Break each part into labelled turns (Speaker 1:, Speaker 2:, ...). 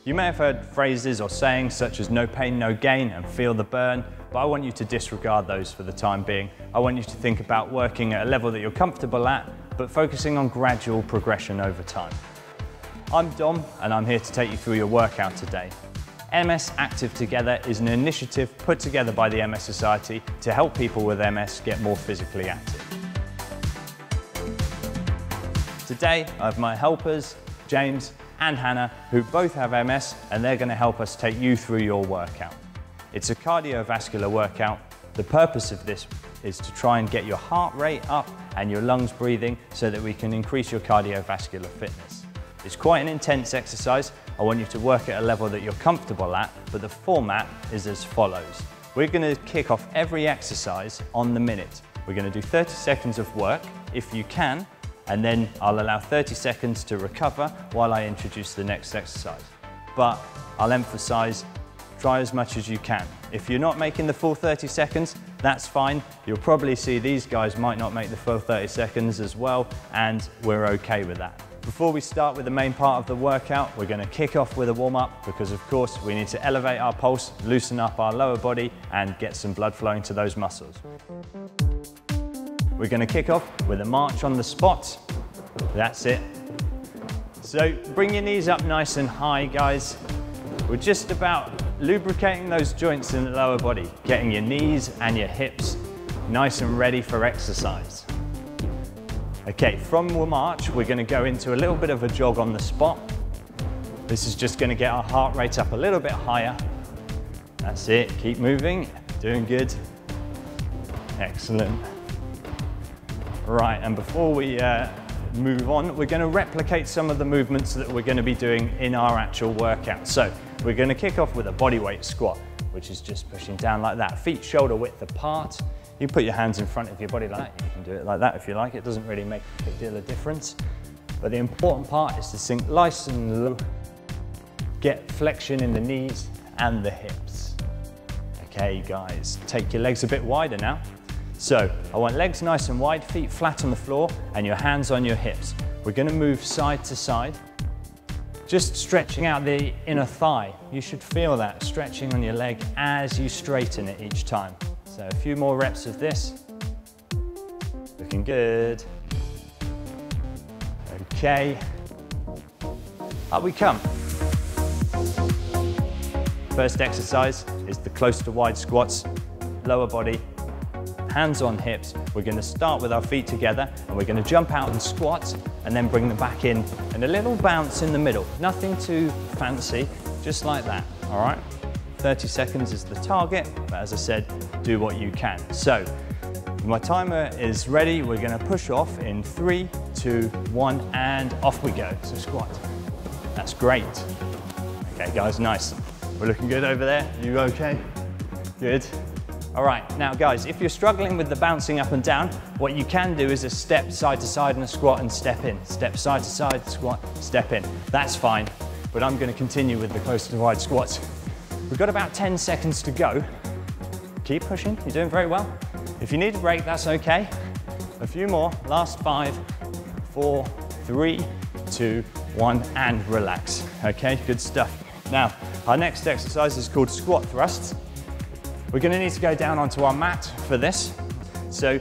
Speaker 1: You may have heard phrases or sayings such as no pain, no gain and feel the burn, but I want you to disregard those for the time being. I want you to think about working at a level that you're comfortable at, but focusing on gradual progression over time. I'm Dom, and I'm here to take you through your workout today. MS Active Together is an initiative put together by the MS Society to help people with MS get more physically active. Today, I have my helpers, James and Hannah, who both have MS, and they're going to help us take you through your workout. It's a cardiovascular workout. The purpose of this is to try and get your heart rate up and your lungs breathing so that we can increase your cardiovascular fitness. It's quite an intense exercise. I want you to work at a level that you're comfortable at, but the format is as follows. We're going to kick off every exercise on the minute. We're going to do 30 seconds of work, if you can, and then I'll allow 30 seconds to recover while I introduce the next exercise. But I'll emphasize, try as much as you can. If you're not making the full 30 seconds, that's fine. You'll probably see these guys might not make the full 30 seconds as well, and we're okay with that. Before we start with the main part of the workout, we're going to kick off with a warm-up because of course we need to elevate our pulse, loosen up our lower body and get some blood flowing to those muscles. We're going to kick off with a march on the spot. That's it. So bring your knees up nice and high, guys. We're just about lubricating those joints in the lower body, getting your knees and your hips nice and ready for exercise. Okay, from the march, we're going to go into a little bit of a jog on the spot. This is just going to get our heart rate up a little bit higher. That's it, keep moving, doing good. Excellent. Right, and before we move on, we're going to replicate some of the movements that we're going to be doing in our actual workout. So we're going to kick off with a bodyweight squat, which is just pushing down like that, feet shoulder width apart. You put your hands in front of your body like that. You can do it like that if you like. It doesn't really make a big deal of difference. But the important part is to sink nice and low, get flexion in the knees and the hips. Okay, guys, take your legs a bit wider now. So I want legs nice and wide, feet flat on the floor and your hands on your hips. We're going to move side to side, just stretching out the inner thigh. You should feel that stretching on your leg as you straighten it each time. So a few more reps of this. Looking good. Okay. Up we come. First exercise is the close to wide squats, lower body, hands on hips. We're going to start with our feet together and we're going to jump out and squat and then bring them back in and a little bounce in the middle. Nothing too fancy, just like that, all right? 30 seconds is the target, but as I said, do what you can. So my timer is ready. We're going to push off in 3, 2, 1, and off we go. So squat. That's great. Okay, guys, nice. We're looking good over there. You okay? Good. All right, now guys, if you're struggling with the bouncing up and down, what you can do is a step side to side and a squat and step in. Step side to side, squat, step in. That's fine, but I'm going to continue with the close to wide squats. We've got about 10 seconds to go. Keep pushing, you're doing very well. If you need a break, that's okay. A few more, last 5, 4, 3, 2, 1, and relax. Okay, good stuff. Now, our next exercise is called squat thrusts. We're going to need to go down onto our mat for this. So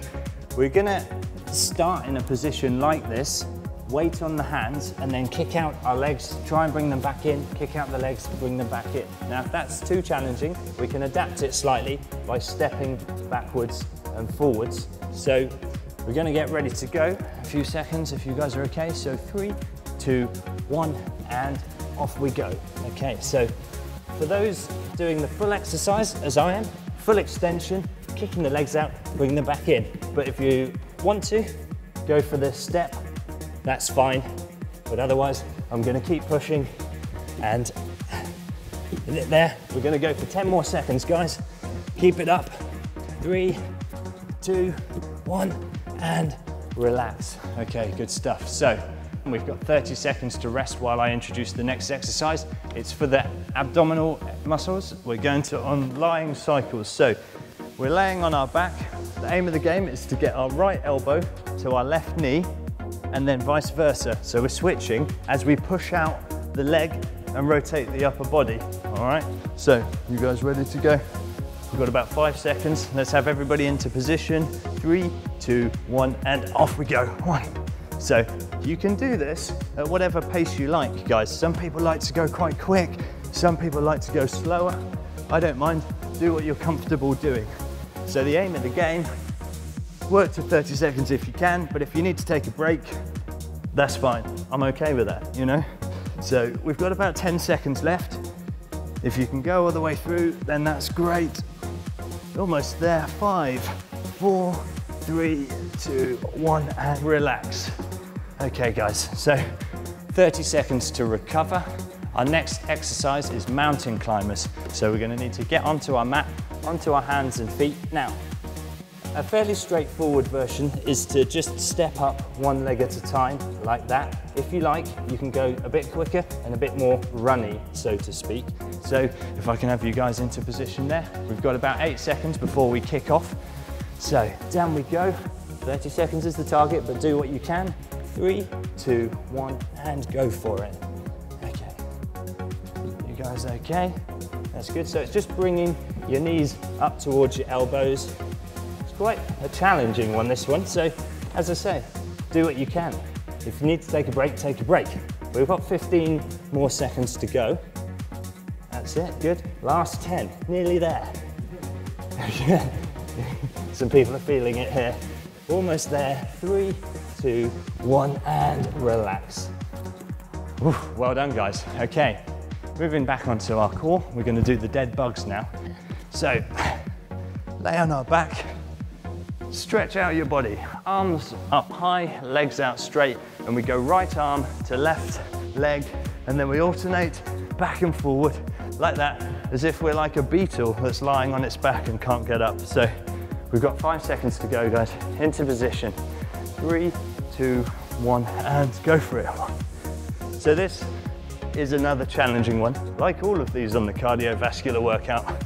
Speaker 1: we're going to start in a position like this, weight on the hands, and then kick out our legs, try and bring them back in, kick out the legs, bring them back in. Now, if that's too challenging, we can adapt it slightly by stepping backwards and forwards. So we're going to get ready to go. A few seconds if you guys are okay. So 3, 2, 1, and off we go. Okay, so for those doing the full exercise, as I am, full extension, kicking the legs out, bring them back in. But if you want to, go for the step, that's fine. But otherwise, I'm gonna keep pushing and there. We're gonna go for 10 more seconds, guys. Keep it up. 3, 2, 1, and relax. Okay, good stuff. So, we've got 30 seconds to rest while I introduce the next exercise. It's for the abdominal muscles. We're going to on lying cycles. So we're laying on our back. The aim of the game is to get our right elbow to our left knee and then vice versa. So we're switching as we push out the leg and rotate the upper body. All right, so you guys ready to go? We've got about 5 seconds. Let's have everybody into position. 3, 2, 1, and off we go. 1. So you can do this at whatever pace you like, guys. Some people like to go quite quick. Some people like to go slower. I don't mind. Do what you're comfortable doing. So the aim of the game, work to 30 seconds if you can, but if you need to take a break, that's fine. I'm okay with that, you know? So we've got about 10 seconds left. If you can go all the way through, then that's great. Almost there. 5, 4, 3, 2, 1, and relax. Okay, guys, so 30 seconds to recover. Our next exercise is mountain climbers. So we're going to need to get onto our mat, onto our hands and feet. Now, a fairly straightforward version is to just step up one leg at a time, like that. If you like, you can go a bit quicker and a bit more runny, so to speak. So if I can have you guys into position there, we've got about 8 seconds before we kick off. So down we go. 30 seconds is the target, but do what you can. 3, 2, 1, and go for it. Okay. You guys okay? That's good. So it's just bringing your knees up towards your elbows. It's quite a challenging one, this one. So as I say, do what you can. If you need to take a break, take a break. We've got 15 more seconds to go. That's it, good. Last 10, nearly there. Some people are feeling it here. Almost there. 3, 2, 1, and relax. Oof, well done, guys. Okay, moving back onto our core, we're going to do the dead bugs now. So, lay on our back, stretch out your body, arms up high, legs out straight, and we go right arm to left leg, and then we alternate back and forward like that, as if we're like a beetle that's lying on its back and can't get up. So we've got 5 seconds to go, guys. Into position. 3, 2, 1, and go for it. So this is another challenging one. Like all of these on the cardiovascular workout,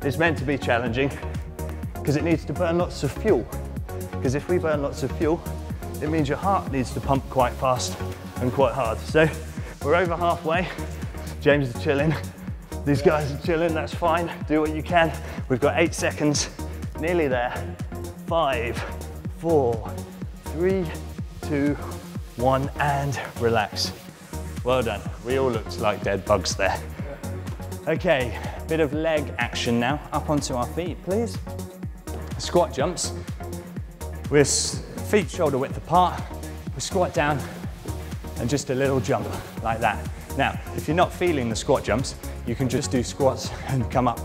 Speaker 1: it's meant to be challenging because it needs to burn lots of fuel. Because if we burn lots of fuel, it means your heart needs to pump quite fast and quite hard. So we're over halfway. James is chilling. These guys are chilling, that's fine. Do what you can. We've got 8 seconds, nearly there. 5, 4, 3, 2, 1, and relax. Well done. We all looked like dead bugs there. Okay, bit of leg action now. Up onto our feet, please. Squat jumps. We're feet shoulder width apart. We squat down and just a little jump like that. Now, if you're not feeling the squat jumps, you can just do squats and come up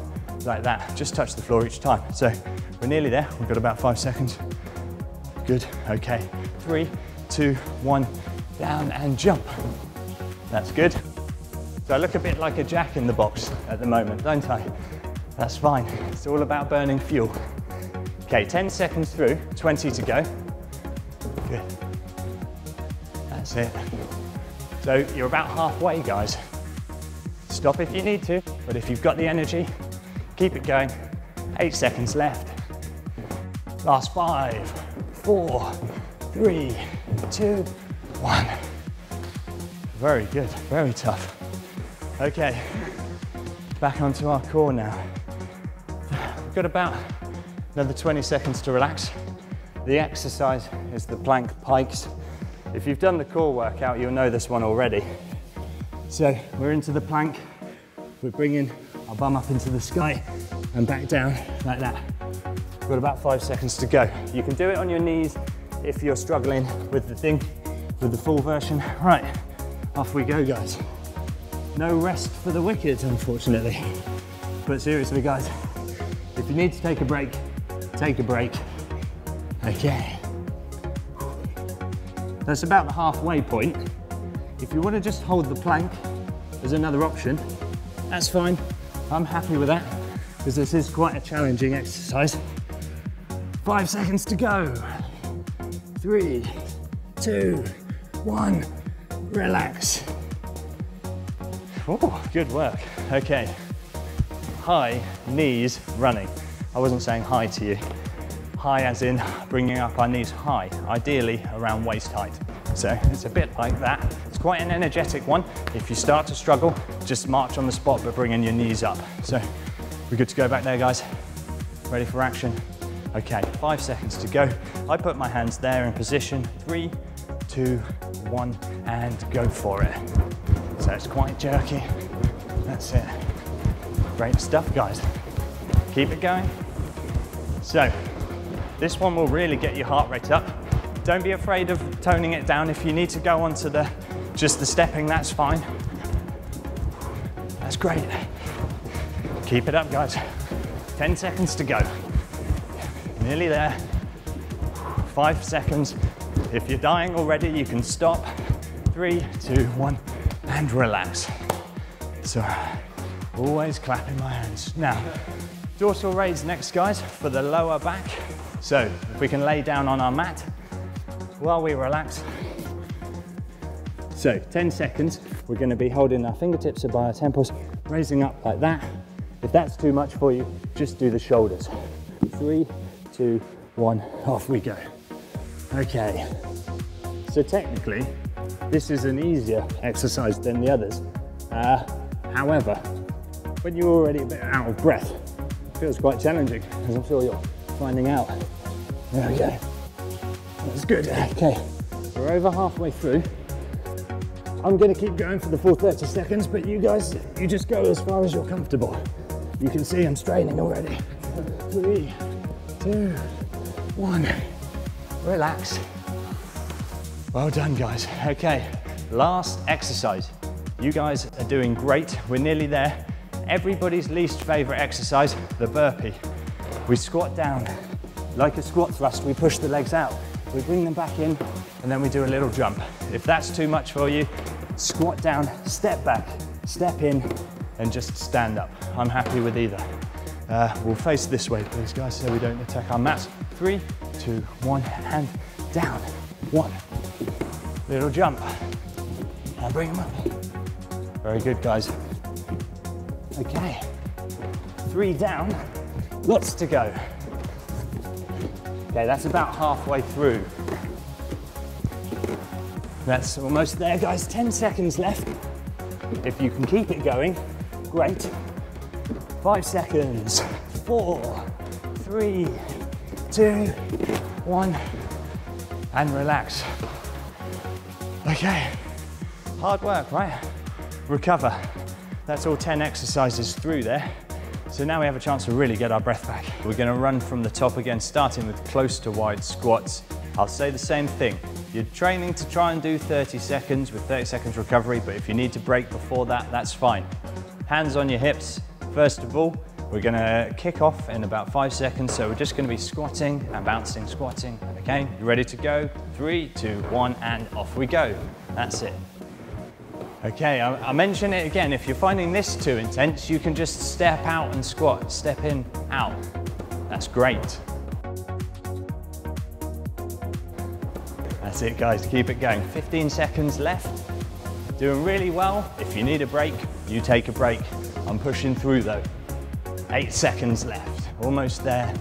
Speaker 1: like that. Just touch the floor each time. So we're nearly there. We've got about 5 seconds. Good, okay. 3, 2, 1, down and jump. That's good. So I look a bit like a jack in the box at the moment, don't I? That's fine. It's all about burning fuel. Okay, 10 seconds through, 20 to go. Good. That's it. So you're about halfway, guys. Stop if you need to, but if you've got the energy, keep it going. 8 seconds left. Last 5, 4, 3, 2, 1. Very good, very tough. Okay, back onto our core now. We've got about another 20 seconds to relax. The exercise is the plank pikes. If you've done the core workout, you'll know this one already. So we're into the plank. We're bringing our bum up into the sky and back down like that. We've got about 5 seconds to go. You can do it on your knees if you're struggling with the thing, with the full version. Right, off we go, guys. No rest for the wicked, unfortunately. But seriously, guys, if you need to take a break, take a break. Okay. That's about the halfway point. If you want to just hold the plank as another option, that's fine. I'm happy with that because this is quite a challenging exercise. 5 seconds to go. 3, 2, 1, relax. Oh, good work. Okay, high knees running. I wasn't saying hi to you. High as in bringing up our knees high, ideally around waist height. So it's a bit like that. It's quite an energetic one. If you start to struggle, just march on the spot, but bringing your knees up. So we're good to go back there, guys. Ready for action? Okay, 5 seconds to go. I put my hands there in position. 3, 2, 1, and go for it. So it's quite jerky. That's it. Great stuff, guys. Keep it going. So this one will really get your heart rate up. Don't be afraid of toning it down. If you need to go onto just the stepping, that's fine. That's great. Keep it up, guys. 10 seconds to go. Nearly there. 5 seconds. If you're dying already, you can stop. 3, 2, 1, and relax. So, always clapping my hands. Now, dorsal raise next, guys, for the lower back. So, if we can lay down on our mat while we relax. So, 10 seconds, we're going to be holding our fingertips by our temples, raising up like that. If that's too much for you, just do the shoulders. 3, 2, 1, off we go. Okay, so technically, this is an easier exercise than the others. However, when you're already a bit out of breath, it feels quite challenging, as I'm sure you're finding out. There we go. That's good. Okay, we're over halfway through. I'm going to keep going for the full 30 seconds, but you guys, you just go as far as you're comfortable. You can see I'm straining already. 3, 2, 1. Relax. Well done, guys. Okay, last exercise. You guys are doing great. We're nearly there. Everybody's least favorite exercise, the burpee. We squat down. Like a squat thrust, we push the legs out. We bring them back in, and then we do a little jump. If that's too much for you, squat down, step back, step in, and just stand up. I'm happy with either. We'll face this way, please, guys, so we don't attack our mats. 3, 2, 1, and down. 1. Little jump. And bring them up. Very good, guys. Okay. 3 down. Lots to go. Okay, that's about halfway through. That's almost there, guys. 10 seconds left. If you can keep it going, great. 5 seconds. 4, 3, 2, 1, and relax. Okay, hard work, right? Recover. That's all 10 exercises through there. So now we have a chance to really get our breath back. We're gonna run from the top again, starting with close to wide squats. I'll say the same thing. You're training to try and do 30 seconds with 30 seconds recovery, but if you need to break before that, that's fine. Hands on your hips. First of all, we're gonna kick off in about 5 seconds. So we're just gonna be squatting and bouncing, squatting. Okay, you ready to go? 3, 2, 1, and off we go. That's it. Okay, I'll mention it again. If you're finding this too intense, you can just step out and squat. Step in, out. That's great. That's it, guys. Keep it going. 15 seconds left. Doing really well. If you need a break, you take a break. I'm pushing through though. 8 seconds left. Almost there.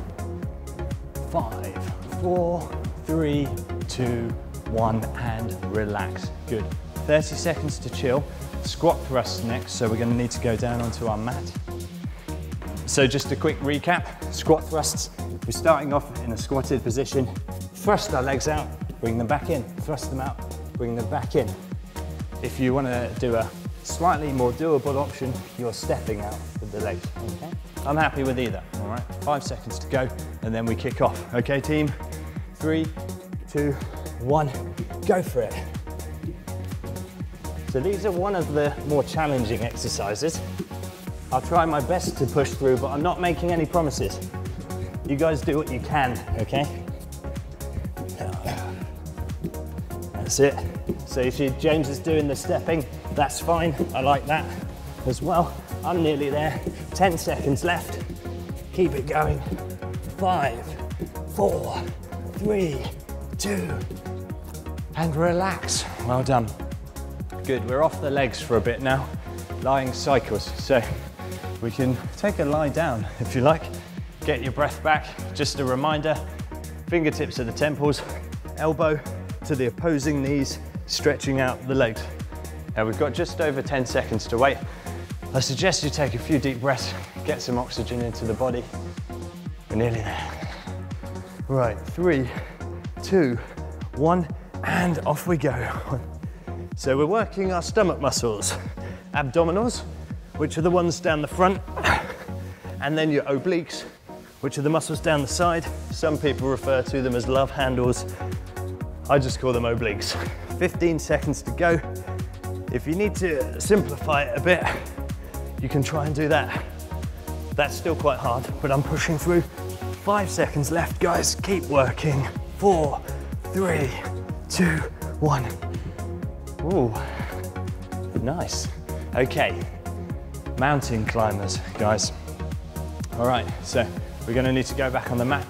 Speaker 1: 5, 4, 3, 2, 1, and relax. Good. 30 seconds to chill. Squat thrusts next, so we're going to need to go down onto our mat. So just a quick recap. Squat thrusts. We're starting off in a squatted position. Thrust our legs out, bring them back in. Thrust them out, bring them back in. If you want to do a slightly more doable option, you're stepping out with the legs. Okay? I'm happy with either. All right. 5 seconds to go, and then we kick off. Okay, team? 3, 2, 1. Go for it. So these are one of the more challenging exercises. I'll try my best to push through, but I'm not making any promises. You guys do what you can, okay? That's it. So you see James is doing the stepping, that's fine. I like that as well. I'm nearly there. 10 seconds left. Keep it going. 5, 4, 3, 2, and relax. Well done. Good, we're off the legs for a bit now. Lying cycles, so we can take a lie down if you like. Get your breath back. Just a reminder, fingertips at the temples, elbow to the opposing knees, stretching out the legs. Now we've got just over 10 seconds to wait. I suggest you take a few deep breaths, get some oxygen into the body. We're nearly there. Right, 3, 2, 1, and off we go. So we're working our stomach muscles, abdominals, which are the ones down the front, and then your obliques, which are the muscles down the side. Some people refer to them as love handles. I just call them obliques. 15 seconds to go. If you need to simplify it a bit, you can try and do that. That's still quite hard, but I'm pushing through. 5 seconds left, guys. Keep working. 4, 3, 2, 1. Ooh, nice. Okay, mountain climbers, guys. All right, so we're gonna need to go back on the mat.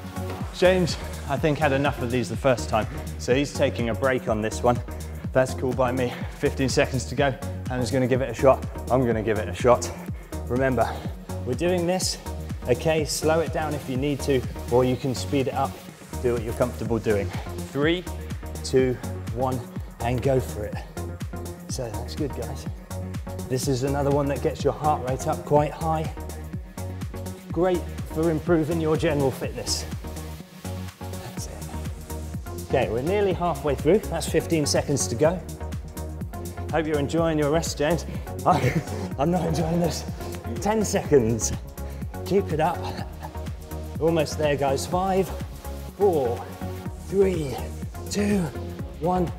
Speaker 1: James, I think, had enough of these the first time, so he's taking a break on this one. That's cool by me. 15 seconds to go. Hannah's gonna give it a shot. I'm gonna give it a shot. Remember, we're doing this, okay? Slow it down if you need to, or you can speed it up. Do what you're comfortable doing. 3, 2, 1, and go for it. So that's good, guys. This is another one that gets your heart rate up quite high. Great for improving your general fitness. That's it. Okay, we're nearly halfway through. That's 15 seconds to go. Hope you're enjoying your rest, James. I'm not enjoying this. 10 seconds. Keep it up. Almost there, guys. 5, 4, 3, 2, 1,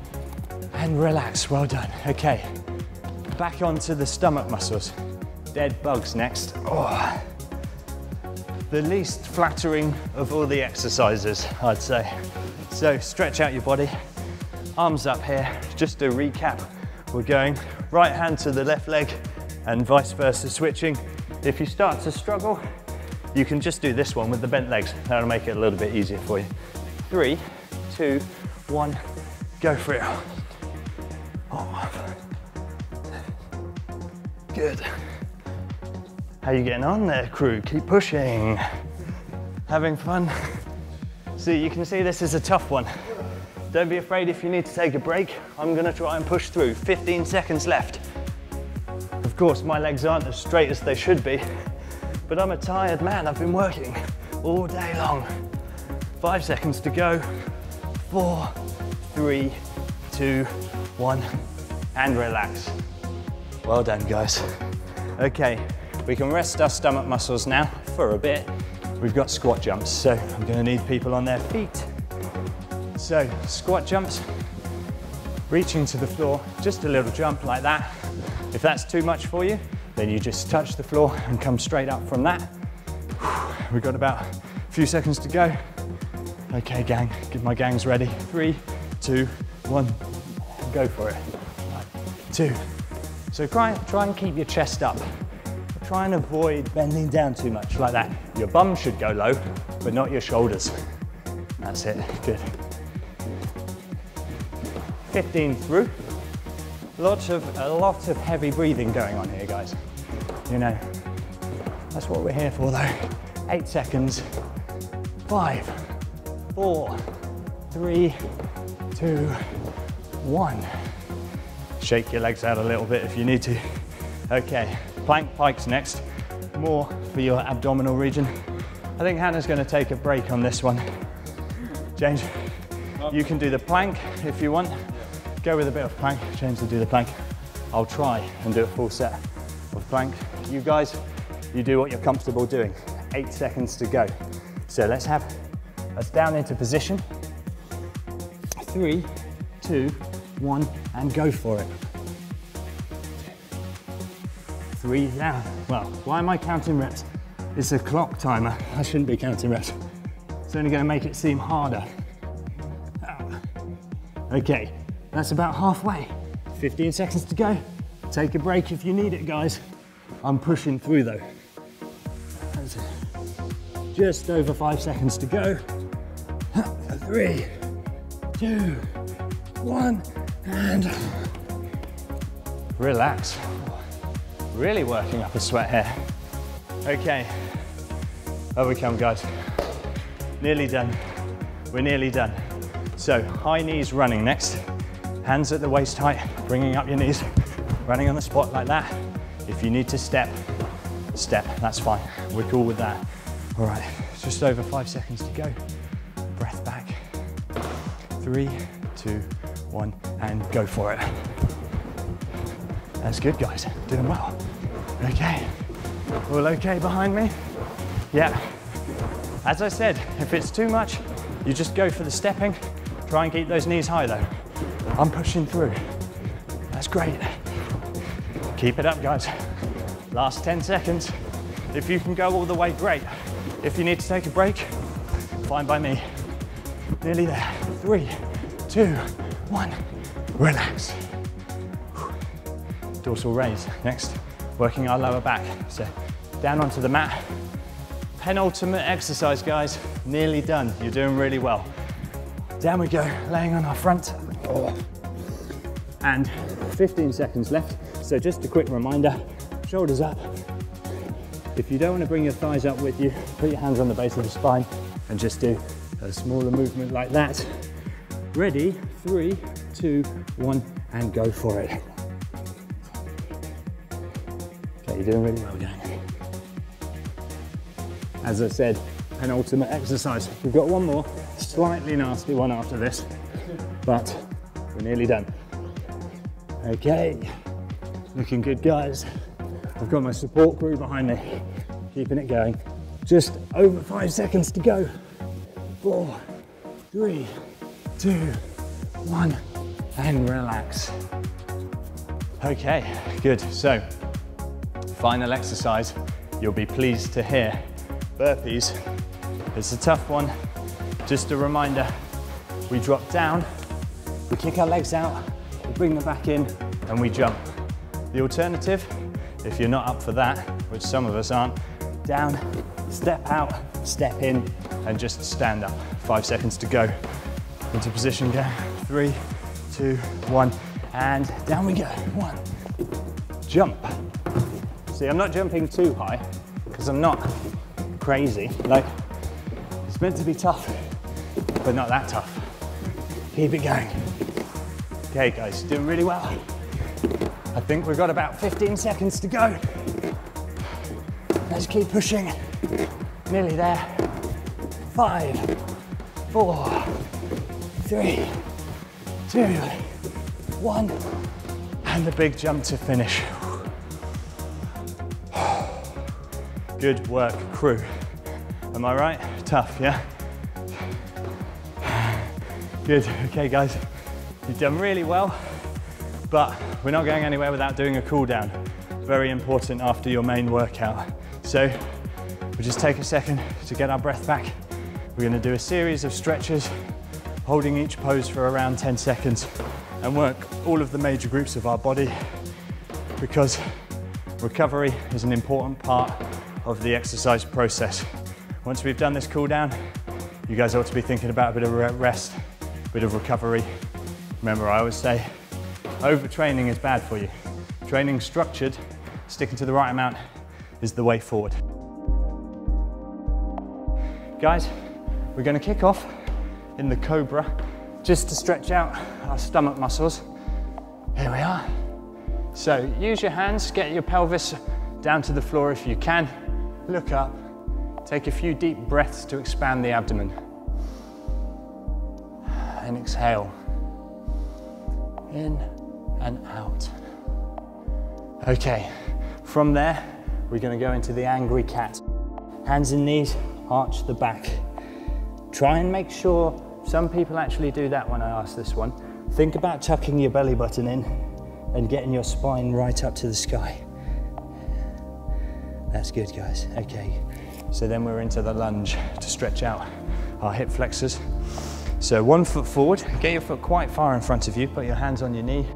Speaker 1: and relax. Well done. Okay, back onto the stomach muscles. Dead bugs next. Oh. The least flattering of all the exercises, I'd say. So stretch out your body, arms up here. Just to recap, we're going right hand to the left leg and vice versa, switching. If you start to struggle, you can just do this one with the bent legs. That'll make it a little bit easier for you. 3, 2, 1, go for it. Oh. Good. How you getting on there, crew? Keep pushing. Having fun? See, you can see this is a tough one. Don't be afraid if you need to take a break. I'm gonna try and push through. 15 seconds left. Of course, my legs aren't as straight as they should be, but I'm a tired man. I've been working all day long. 5 seconds to go. 4, 3, 2, 1, and relax. Well done, guys. Okay, we can rest our stomach muscles now for a bit. We've got squat jumps, so I'm gonna need people on their feet. So, squat jumps, reaching to the floor, just a little jump like that. If that's too much for you, then you just touch the floor and come straight up from that. We've got about a few seconds to go. Okay, gang, get my gangs ready. 3, 2, 1, go for it. 1, 2. So try and keep your chest up. Try and avoid bending down too much, like that. Your bum should go low, but not your shoulders. That's it, good. 15 through. A lot of heavy breathing going on here, guys. You know, that's what we're here for though. 8 seconds. 5, 4, 3, 2, 1. Shake your legs out a little bit if you need to. Okay, plank pikes next. More for your abdominal region. I think Hannah's going to take a break on this one. James, you can do the plank if you want. Go with a bit of plank. James will do the plank. I'll try and do a full set of plank. You guys, you do what you're comfortable doing. 8 seconds to go. So let's have us down into position. 3, 2, 1, and go for it. 3 down. Well, why am I counting reps? It's a clock timer. I shouldn't be counting reps. It's only going to make it seem harder. Okay, that's about halfway. 15 seconds to go. Take a break if you need it, guys. I'm pushing through though. That's just over 5 seconds to go. 3, 2, 1, and relax. Really working up a sweat here. Okay, over we come, guys. Nearly done. We're nearly done. So high knees running next. Hands at the waist height, bringing up your knees, running on the spot like that. If you need to step, that's fine. We're cool with that. All right, just over 5 seconds to go. Breath back. 3, 2, 1, and go for it. That's good, guys, doing well. Okay, all okay behind me? Yeah. As I said, if it's too much, you just go for the stepping. Try and keep those knees high though. I'm pushing through. That's great. Keep it up, guys. Last 10 seconds. If you can go all the way, great. If you need to take a break, fine by me. Nearly there. 3, 2, 1. Relax. Dorsal raise. Next, working our lower back. So down onto the mat. Penultimate exercise, guys. Nearly done. You're doing really well. Down we go, laying on our front. And 15 seconds left. So just a quick reminder, shoulders up. If you don't want to bring your thighs up with you, put your hands on the base of the spine and just do a smaller movement like that. Ready? 3, 2, 1, and go for it. Okay, you're doing really well, gang. As I said, penultimate exercise. We've got one more, slightly nasty one after this, but we're nearly done. Okay, looking good, guys. I've got my support crew behind me, keeping it going. Just over 5 seconds to go. 4, 3, 2, 1, and relax. Okay, good. So, final exercise, you'll be pleased to hear. Burpees. It's a tough one. Just a reminder, we drop down, we kick our legs out, we bring them back in, and we jump. The alternative, if you're not up for that, which some of us aren't, down, step out, step in, and just stand up. 5 seconds to go. Into position, go. 3, 2, 1, and down we go. 1, jump. See, I'm not jumping too high, because I'm not crazy. Like, it's meant to be tough, but not that tough. Keep it going. Okay, guys, doing really well. I think we've got about 15 seconds to go. Let's keep pushing. Nearly there. 5, 4, 3, 2, 1, and the big jump to finish. Good work, crew. Am I right? Tough, yeah? Good, okay guys. You've done really well, but we're not going anywhere without doing a cool down. Very important after your main workout. So we'll just take a second to get our breath back. We're gonna do a series of stretches, holding each pose for around 10 seconds and work all of the major groups of our body, because recovery is an important part of the exercise process. Once we've done this cool down, you guys ought to be thinking about a bit of rest, a bit of recovery. Remember, I always say, overtraining is bad for you. Training structured, sticking to the right amount is the way forward. Guys, we're gonna kick off in the Cobra, just to stretch out our stomach muscles. Here we are. So use your hands, get your pelvis down to the floor if you can. Look up, take a few deep breaths to expand the abdomen. And exhale. In and out. Okay, from there, we're gonna go into the angry cat. Hands and knees, arch the back. Try and make sure, some people actually do that when I ask this one. Think about tucking your belly button in and getting your spine right up to the sky. That's good, guys. Okay, so then we're into the lunge to stretch out our hip flexors. So 1 foot forward, get your foot quite far in front of you, put your hands on your knee,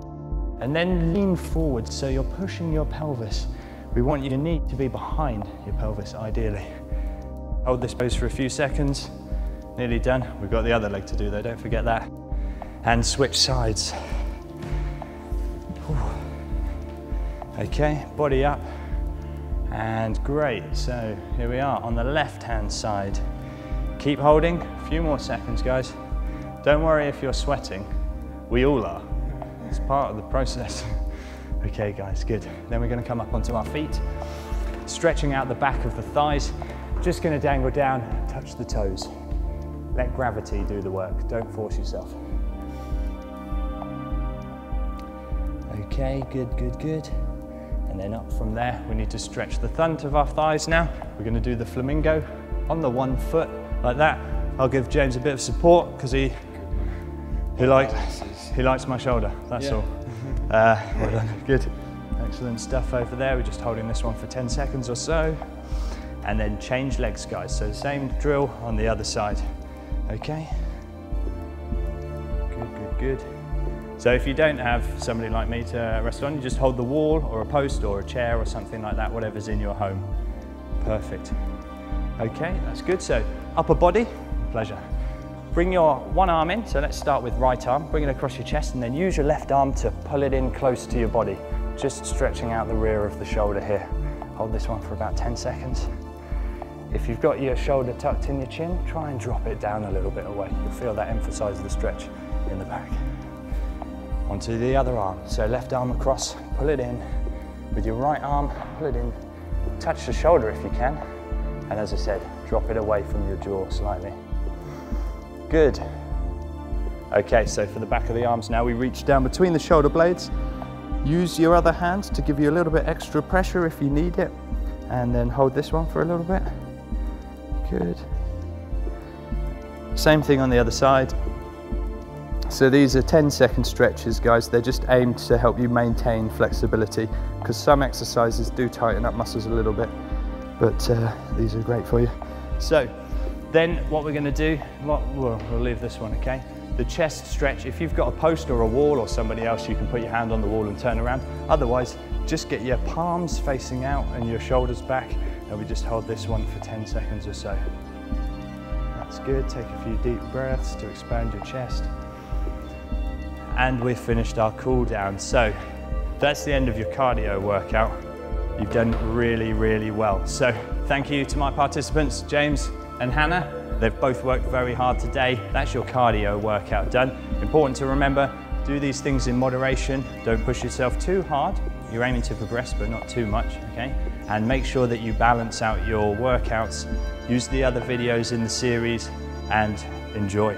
Speaker 1: and then lean forward so you're pushing your pelvis. We want your knee to be behind your pelvis, ideally. Hold this pose for a few seconds. Nearly done. We've got the other leg to do though, don't forget that. And switch sides. Okay, body up. And great, so here we are on the left-hand side. Keep holding, a few more seconds, guys. Don't worry if you're sweating. We all are. It's part of the process. Okay guys, good. Then we're going to come up onto our feet, stretching out the back of the thighs. Just going to dangle down, touch the toes. Let gravity do the work. Don't force yourself. Okay, good, good, good. And then up from there, we need to stretch the front of our thighs now. We're going to do the flamingo on the 1 foot, like that. I'll give James a bit of support because he likes my shoulder, that's all. Well done, good. Excellent stuff over there. We're just holding this one for 10 seconds or so. And then change legs, guys. So same drill on the other side. Okay. Good, good, good. So if you don't have somebody like me to rest on, you just hold the wall or a post or a chair or something like that, whatever's in your home. Perfect. Okay, that's good. So upper body, pleasure. Bring your one arm in, so let's start with right arm, bring it across your chest and then use your left arm to pull it in close to your body, just stretching out the rear of the shoulder here. Hold this one for about 10 seconds. If you've got your shoulder tucked in your chin, try and drop it down a little bit away. You'll feel that emphasizes the stretch in the back. Onto the other arm, so left arm across, pull it in. With your right arm, pull it in, touch the shoulder if you can, and as I said, drop it away from your jaw slightly. Good. Okay, so for the back of the arms now, we reach down between the shoulder blades. Use your other hand to give you a little bit extra pressure if you need it, and then hold this one for a little bit. Good. Same thing on the other side. So these are 10-second stretches, guys. They're just aimed to help you maintain flexibility because some exercises do tighten up muscles a little bit, but these are great for you. So then what we're going to do, we'll leave this one, okay? The chest stretch, if you've got a post or a wall or somebody else, you can put your hand on the wall and turn around. Otherwise, just get your palms facing out and your shoulders back, and we just hold this one for 10 seconds or so. That's good. Take a few deep breaths to expand your chest. And we've finished our cool down. So that's the end of your cardio workout. You've done really, really well. So thank you to my participants, James and Hannah. They've both worked very hard today. That's your cardio workout done. Important to remember, do these things in moderation. Don't push yourself too hard. You're aiming to progress, but not too much, okay? And make sure that you balance out your workouts. Use the other videos in the series and enjoy.